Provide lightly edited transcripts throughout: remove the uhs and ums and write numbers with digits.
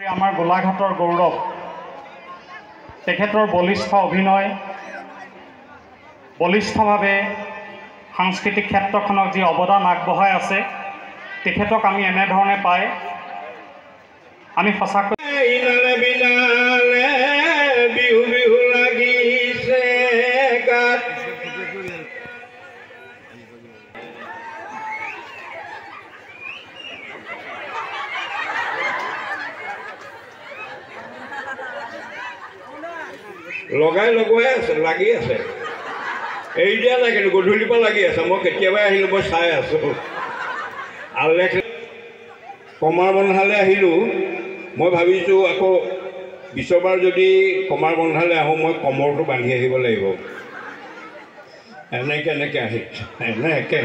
আমাৰ গোলাঘাটৰ গৌৰৱ তেখেতৰ বলিষ্ঠ অভিনয় বলিষ্ঠভাৱে সাংস্কৃতিক ক্ষেত্ৰখনক যি অৱদান আগবঢ়াই আছে তেখেতক আমি এনেধৰণে পাই আমি সঁচাকৈ বিহু বিহু লাগিছে গাত লগাই লগোৱাই আছে লাগি আছে এৰি দিয়া নাই কিন্তু গধূলিৰ পৰা লাগি আছে মই কেতিয়াবাই আহিলোঁ মই চাই আছোঁ আলেখ কমাৰ বন্ধালৈ আহিলোঁ মই ভাবিছোঁ আকৌ বিশ্ববাৰ যদি কমাৰ বন্ধালৈ আহোঁ মই কমৰটো বান্ধি আহিব লাগিব এনেকৈ এনেকৈ আহি এনেকৈ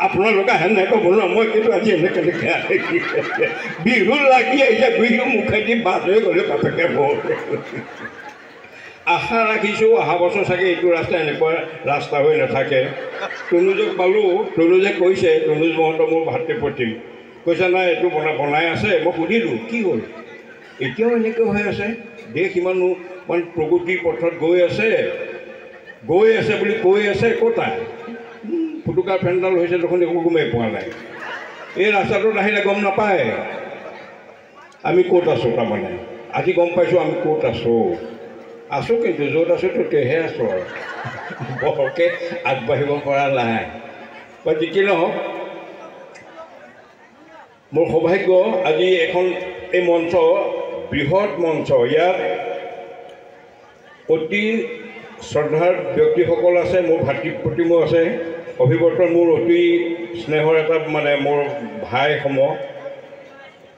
আপোনালোকে সেনে ক'ব ন মই কিন্তু আজি এনেকৈ এনেকৈ আহি বিহু লাগি আহিছে বিহু মুখেদি বাদ হৈ গ'লে বাপেকে মোৰ আশা ৰাখিছোঁ অহা বছৰ চাগে এইটো ৰাস্তা এনেকুৱা ৰাস্তা হৈ নাথাকে তনুজক পালোঁ তনুজে কৈছে তনুজ মহন্ত মোৰ ভাতৃপ্ৰতিম কৈছে নাই এইটো বনাই আছে মই সুধিলোঁ কি হ'ল এতিয়াও এনেকৈ হৈ আছে দেশ ইমানো মানে প্ৰগতিৰ পথত গৈ আছে বুলি কৈ আছে ক'তা ফুটুকা ফেণ্ডাল হৈছে দেখোন একো গমেই পোৱা নাই এই ৰাস্তাটোত আহিলে গম নাপায় আমি ক'ত আছোঁ তাৰমানে আজি গম পাইছোঁ আমি ক'ত আছোঁ কিন্তু য'ত আছোঁ ত'তেহে আছোঁ আৰু বৰকৈ আগবাঢ়িব পৰা নাই বা যি কি নহওক মোৰ সৌভাগ্য আজি এখন এই মঞ্চ বৃহৎ মঞ্চ ইয়াত অতি শ্ৰদ্ধাৰ ব্যক্তিসকল আছে মোৰ ভাতৃপ্ৰতিমো আছে অভিৱৰ্তন মোৰ অতি স্নেহৰ এটা মানে মোৰ ভাই সম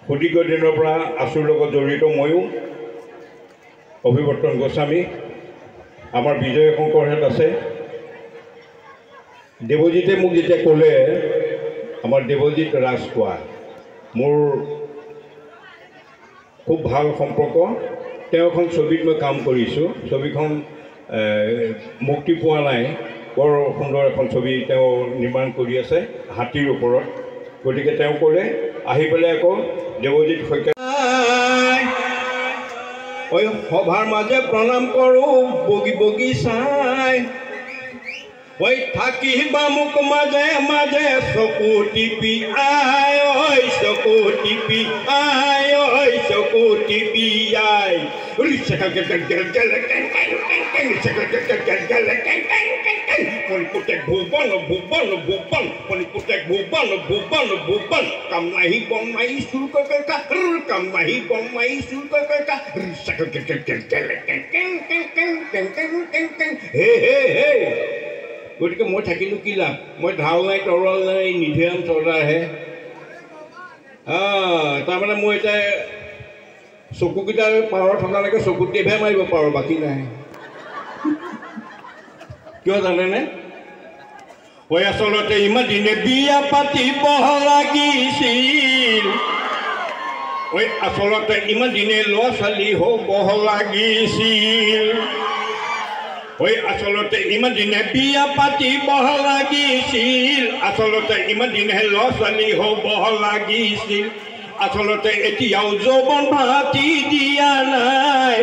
সুদীৰ্ঘ দিনৰ পৰা আছুৰ লগত জড়িত ময়ো অভিৱৰ্তন গোস্বামী আমাৰ বিজয় শংকৰহেঁত আছে দেৱজিতে মোক যেতিয়া ক'লে আমাৰ দেৱজিত ৰাজখোৱা মোৰ খুব ভাল সম্পৰ্ক তেওঁ এখন ছবিত মই কাম কৰিছোঁ ছবিখন মুক্তি পোৱা নাই বৰ সুন্দৰ এখন ছবি তেওঁ নিৰ্মাণ কৰি আছে হাতীৰ ওপৰত গতিকে তেওঁ ক'লে আহি পেলাই আকৌ দেৱজিত শইকীয়া ঐ সভাৰ মাজে প্ৰণাম কৰোঁ বগী বগী চাই ঐ থাকিবা মোক মাজে মাজে চকু টিপি আই ঐ চকু টিপি আই ঐ চকু টিপি আই পুতেক ভুৱন ভুৱন ভুৱন পুতেক ভুৱন ভুৱন ভুৱন কাম নাহি বন মাৰি চুৰ কা কাম নাহি বন মাৰি চুৰ কা হে হে হে গতিকে মই থাকিলোঁ কি লাভ মই ঢাল নাই তৰোৱাল নাই নিধিৰাম চৰ্দাৰহে তাৰমানে মই এতিয়া চকুকেইটা পাৱাৰ থকালৈকে চকুত টেভে মাৰিব পাৰোঁ বাকী নাই কিয় জানেনে ঐ আচলতে ইমান দিনে বিয়া পাতিব লাগিছিল ঐ আচলতে ইমান দিনে ল'ৰা ছোৱালী হ'ব লাগিছিল ঐ আচলতে ইমান দিনে বিয়া পাতিব লাগিছিল আচলতে ইমান দিনে ল'ৰা ছোৱালী হ'ব লাগিছিল আচলতে এতিয়াও যৌৱন ভাতি দিয়া নাই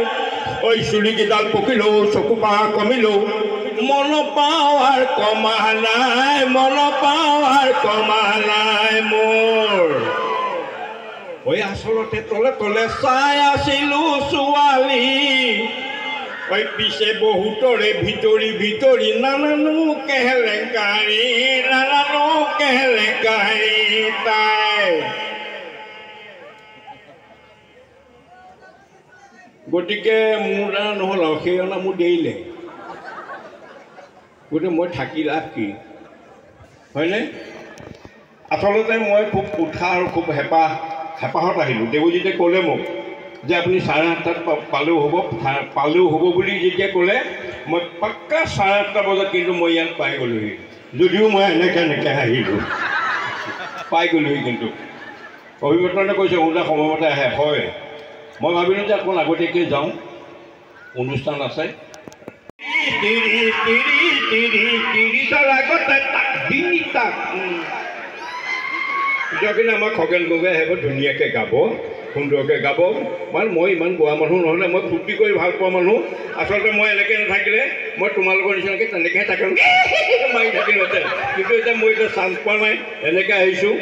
ঐ চুলিকেইডাল পকিলেও চকু পাৰ কমিলেও মন পাৱাৰ কমা নাই মোৰ ঐ আচলতে তলে তলে চাই আছিলোঁ ছোৱালী ঐ পিছে বহুতৰে ভিতৰি ভিতৰি নানানো কেহেলেকাৰী তাই গতিকে মোৰ দ্বাৰা নহ'ল আৰু সেই অনা মোৰ দেৰিলে গতিকে মই থাকি লাভ কি হয়নে আচলতে মই খুব উৎসাহ আৰু খুব হেঁপাহত আহিলোঁ দেৱজিতে ক'লে মোক যে আপুনি 8:30 পালেও হ'ব বুলি যেতিয়া ক'লে মই পাক্কা 8:30 বজাত কিন্তু মই ইয়াত পাই গ'লোহি যদিও মই এনেকৈ আহিলোঁ পাই গ'লোহি কিন্তু অভিৱৰ্তনে কৈছে ওজা সময়মতে আহে হয় মই ভাবিলোঁ যে অকণ আগতীয়াকৈ যাওঁ অনুষ্ঠান আছে পিছত কিন্তু আমাৰ খগেন গগৈ আহিব ধুনীয়াকৈ গাব সুন্দৰকৈ গাব মানে মই ইমান গোৱা মানুহ নহ'লে মই ফূৰ্তি কৰি ভাল পোৱা মানুহ আচলতে মই এনেকৈ নাথাকিলে মই তোমালোকৰ নিচিনাকৈ তেনেকৈহে থাকিম মাৰি থাকিলোহেঁতেন কিন্তু এতিয়া মই এতিয়া চান্স পোৱা নাই এনেকৈ আহিছোঁ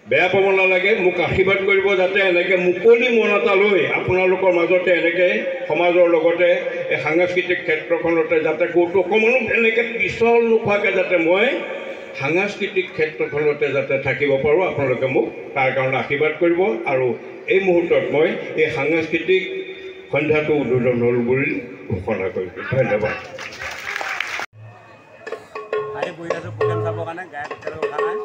বেয়া পাব নালাগে মোক আশীৰ্বাদ কৰিব যাতে এনেকৈ মুকলি মন এটা লৈ আপোনালোকৰ মাজতে এনেকৈ সমাজৰ লগতে এই সাংস্কৃতিক ক্ষেত্ৰখনতে যাতে ক'তো অকণমানো এনেকৈ পিছল নোখোৱাকৈ যাতে মই সাংস্কৃতিক ক্ষেত্ৰখনতে যাতে থাকিব পাৰোঁ আপোনালোকে মোক তাৰ কাৰণে আশীৰ্বাদ কৰিব আৰু এই মুহূৰ্তত মই এই সাংস্কৃতিক সন্ধ্যাটো উদ্বোধন হ'ল বুলি ঘোষণা কৰিছোঁ ধন্যবাদ আজি বহি আছোঁ প্ৰগ্ৰেম চাবৰ কাৰণে গায়ক উঠা নাই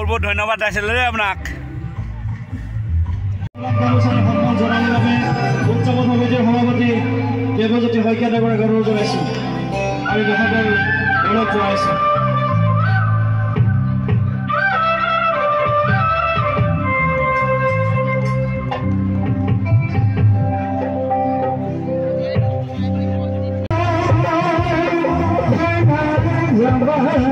বহুত ধন্যবাদ আছিলে দেই আপোনাক উৎসৱ সমিতিৰ সভাপতি দেৱজ্যোতি শইকীয়া দেৱৰ গৌৰৱ জনাইছোঁ আৰু তেখেতৰ গৌৰৱ জনাইছোঁ Bye.